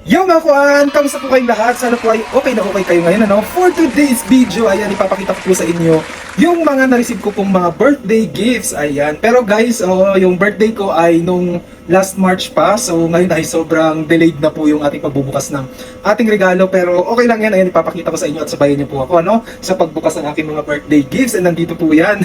Yo mga kuan! Kamusta po kayong lahat? Sana po ay okay na okay kayo ngayon, ano? For today's video, ayan, ipapakita ko po sa inyo yung mga na-receive ko pong mga birthday gifts, ayan. Pero guys, yung birthday ko ay nung last March pa, so ngayon ay sobrang delayed na po yung ating pagbubukas ng ating regalo. Pero okay lang yan, ayan, ipapakita ko sa inyo at sabayan niyo po ako, ano? Sa pagbukas ng aking mga birthday gifts, and nandito po yan.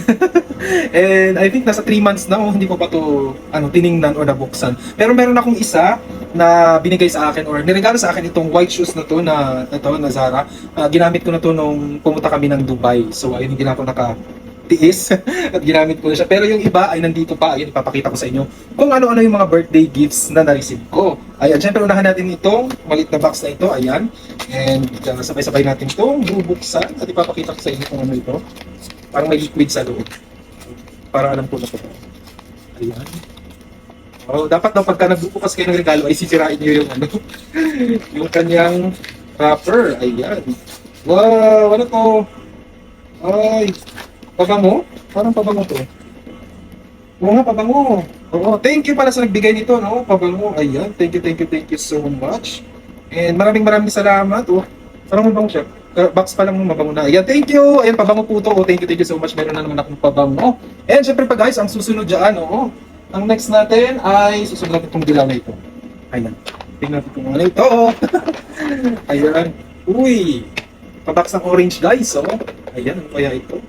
And I think nasa 3 months na, hindi ko pa to tiningnan o nabuksan. Pero meron akong isa na binigay sa akin or niregalo sa akin itong white shoes na to na Zara. Ginamit ko na to nung pumunta kami ng Dubai. So ayun, hindi na ako nakatiis at ginamit ko na siya. Pero yung iba ay nandito pa. Ayun, ipapakita ko sa inyo kung ano-ano yung mga birthday gifts na na-receive ko. Ayan, syempre unahan natin itong maliit na box na ito. Ayan. And sabay-sabay natin itong bubuksan at ipapakita ko sa inyo kung ano ito. Parang may liquid sa loob. Para alam ko na ito. Ayan. Oh, dapat daw pagka nagbubukas kayo ng regalo ay sisirain niyo yung yung kanyang wrapper. Ayan. Wow, ano to? Ay, pabango? Parang pabango to. Oo nga, pabango. Oo, thank you pala sa nagbigay nito, no? Pabango. Ayan, thank you so much. And maraming salamat. Oh, parang mabango siya. Box pa lang mabango na. Ayan, thank you. Ayan, pabango po to. Oh, thank you so much. Meron na naman akong pabango. And syempre pa guys, ang susunod dyan, ang next natin ay susunod natin itong dilaw na ito. Ayan. Tingnan natin kung ano ito. Ayan. Uy! Pabox ng orange guys. Oh. Ayan. Ano kaya ito?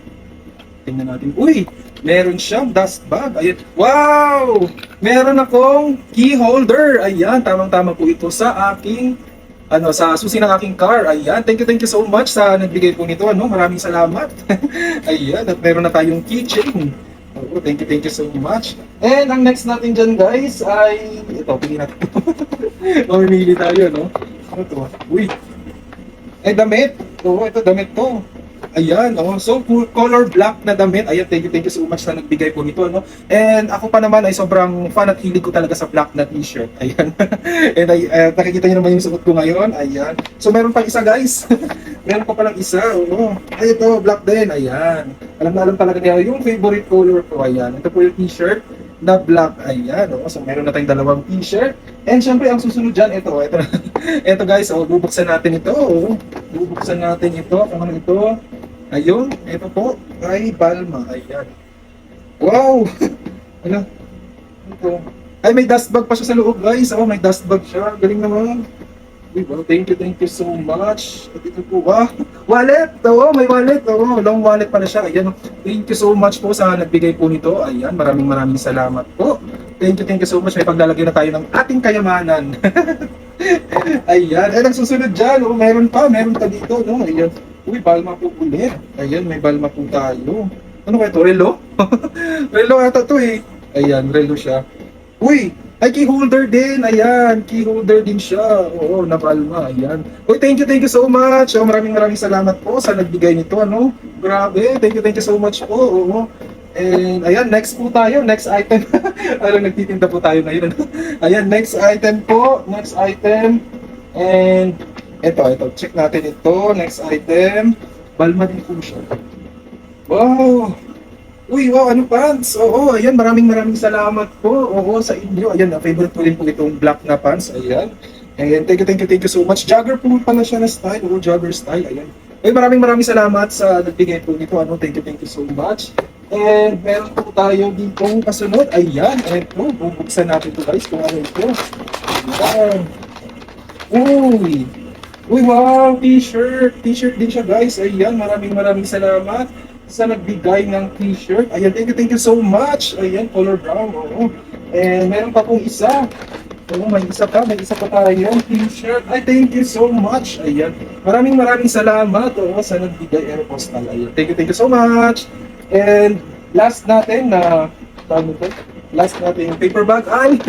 Tingnan natin. Uy! Meron siyang dust bag. Ayan. Wow! Meron akong key holder. Ayan. Tamang-tama po ito sa aking sa susi ng aking car. Ayan. Thank you so much sa nagbigay po nito. Maraming salamat. Ayan. At meron na tayong keychain. Oh, thank you so much. And ang next natin dyan guys ay ito, pili natin. Mamimili tayo, no? Ano to? Uy! Ay, damit! Ito, damit to. Ayan, so color black na damit. Ayan, thank you so much sa nagbigay po nito, no? And ako pa naman ay sobrang fan at hilig ko talaga sa black na t-shirt. Ayan. And nakikita niyo naman yung suot ko ngayon. Ayan. So meron pang isa guys. Meron pa palang isa, Ay, ito, black din. Ayan. Alam na alam talaga niya yung favorite color ko. Ayan. Ito po yung t-shirt na black. Ayan, So meron na tayong dalawang t-shirt. And syempre, ang susunod dyan, ito. Ito guys, bubuksan natin ito. Bubuksan natin ito. Kung ano ito? Ayun, ito po. Ay, Balma. Ayan. Wow! Ano? Ito. Ay, may dust bag pa siya sa loob guys. May dust bag siya. Galing naman. Well, thank you so much. At ito po, wallet! May wallet. Long wallet pala siya. Ayan, thank you so much po sa nagbigay po nito. Ayan, maraming salamat po. Thank you so much. May paglalagay na tayo ng ating kayamanan. Ayan, ang susunod dyan, meron pa dito, Ayan, uy, Balma po ulit. Ayan, may Balma po tayo. Ano kaya ito? Relo? Relo ata to eh. Ayan, relo siya. Uy! Ay, key holder din. Ayan, key holder din siya. Oo, na Balma. Ayan. Uy, thank you so much. Maraming salamat po sa nagbigay nito, Grabe, thank you so much po. Oo. And ayan, next po tayo. Next item. Nagtitinda po tayo ngayon. Ayan, next item po. Next item. And ito. Check natin ito. Next item. Balma din po siya. Wow! Uy, wow, pants? Ayan, maraming salamat po. Sa inyo. Ayan, favorite ko rin po itong black na pants. Ayan. And thank you so much. Jogger po pala siya na style. Jogger style. Ayan. Ay, maraming salamat sa nagbigay po nito. Thank you so much. And meron po tayo dito kasunod. Ayan, ito. Bubuksan natin ito guys kung ano ito. Ayan. Uy, wow, t-shirt. T-shirt din siya guys. Ayan, maraming salamat sa nagbigay ng t-shirt. Ayan, thank you so much. Ayan, color brown. And meron pa pong isa. May isa pa tayong t-shirt. Ay, thank you so much. Ayan, maraming salamat sa nagbigay Aeropostale. Ayan, thank you so much. And last natin yung paper bag ay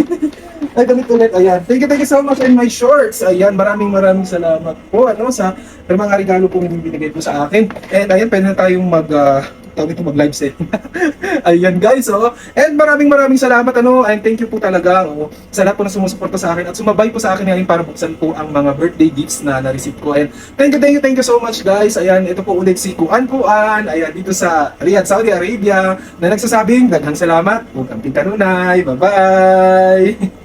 ay damit ulit. Ayan, thank you so much. And my shorts. Ayan, maraming salamat po sa mga regalo po yung binigay po sa akin. And ayan, pwede na tayong mag-live set. Ayan guys, And maraming salamat, and thank you po talaga, sa lahat po na sumusuporta sa akin at sumabay po sa akin ngayon para buksan po ang mga birthday gifts na na-receive ko. And thank you so much guys. Ayan, ito po ulit si Kuan, ayan, dito sa Riyadh, Saudi Arabia, na nagsasabing daghang salamat, huwag kang pintanunay. Bye-bye!